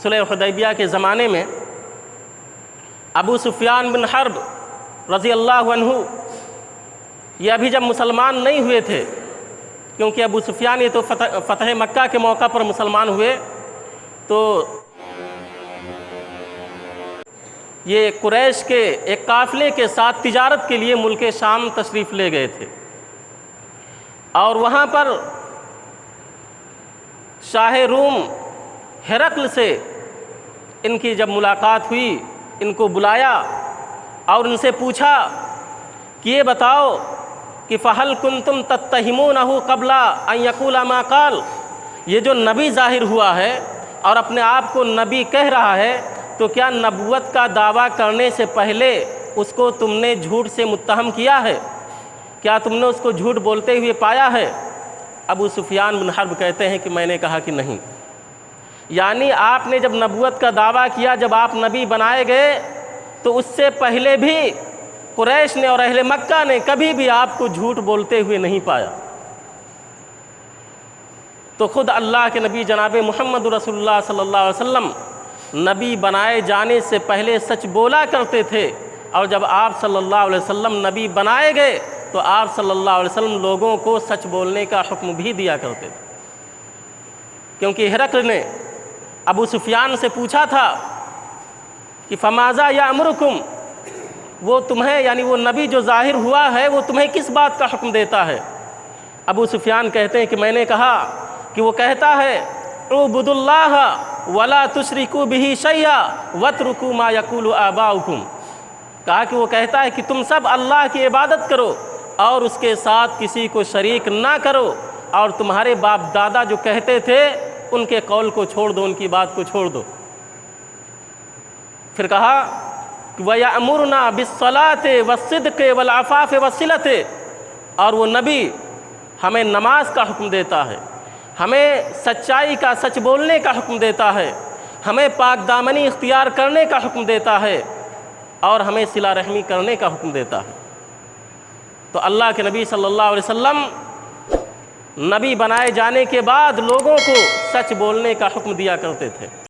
صلح حدیبیہ کے زمانے میں ابو سفیان بن حرب رضی اللہ عنہ یہ ابھی جب مسلمان نہیں ہوئے تھے، کیونکہ ابو سفیان یہ تو فتح مکہ کے موقع پر مسلمان ہوئے، تو یہ قریش کے ایک قافلے کے ساتھ تجارت کے لیے ملک شام تشریف لے گئے تھے، اور وہاں پر شاہ روم ہرقل سے ان کی جب ملاقات ہوئی، ان کو بلایا اور ان سے پوچھا کہ یہ بتاؤ کہ فَهَلْ كُنْتُمْ تَتَّهِمُونَهُ قَبْلَ أَنْ يَقُولَ مَا قَالَ، یہ جو نبی ظاہر ہوا ہے اور اپنے آپ کو نبی کہہ رہا ہے، تو کیا نبوت کا دعویٰ کرنے سے پہلے اس کو تم نے جھوٹ سے متہم کیا ہے؟ کیا تم نے اس کو جھوٹ بولتے ہوئے پایا ہے؟ ابو سفیان بن حرب کہتے ہیں کہ میں نے کہا کہ نہیں، یعنی آپ نے جب نبوت کا دعویٰ کیا، جب آپ نبی بنائے گئے، تو اس سے پہلے بھی قریش نے اور اہل مکہ نے کبھی بھی آپ کو جھوٹ بولتے ہوئے نہیں پایا۔ تو خود اللہ کے نبی جناب محمد رسول اللہ صلی اللہ علیہ وسلم نبی بنائے جانے سے پہلے سچ بولا کرتے تھے، اور جب آپ صلی اللہ علیہ وسلم نبی بنائے گئے تو آپ صلی اللہ علیہ وسلم لوگوں کو سچ بولنے کا حکم بھی دیا کرتے تھے، کیونکہ ہرقل نے ابو سفیان سے پوچھا تھا کہ فماذا یامرکم، وہ تمہیں یعنی وہ نبی جو ظاہر ہوا ہے وہ تمہیں کس بات کا حکم دیتا ہے؟ ابو سفیان کہتے ہیں کہ میں نے کہا کہ وہ کہتا ہے اعبدوا اللہ ولا تشرکوا بہ شیئا واترکوا ما یقول آباؤکم، کہا کہ وہ کہتا ہے کہ تم سب اللہ کی عبادت کرو اور اس کے ساتھ کسی کو شریک نہ کرو، اور تمہارے باپ دادا جو کہتے تھے ان کے قول کو چھوڑ دو، ان کی بات کو چھوڑ دو۔ پھر کہا کہ وَيَأْمُرُنَا بِالصَّلَاةِ وَالصِّدْقِ وَالْعَفَافِ وَالصِّلَةِ، اور وہ نبی ہمیں نماز کا حکم دیتا ہے، ہمیں سچائی کا سچ بولنے کا حکم دیتا ہے، ہمیں پاک دامنی اختیار کرنے کا حکم دیتا ہے، اور ہمیں صلہ رحمی کرنے کا حکم دیتا ہے۔ تو اللہ کے نبی صلی اللہ علیہ وسلم نبی بنائے جانے کے بعد لوگوں کو سچ بولنے کا حکم دیا کرتے تھے۔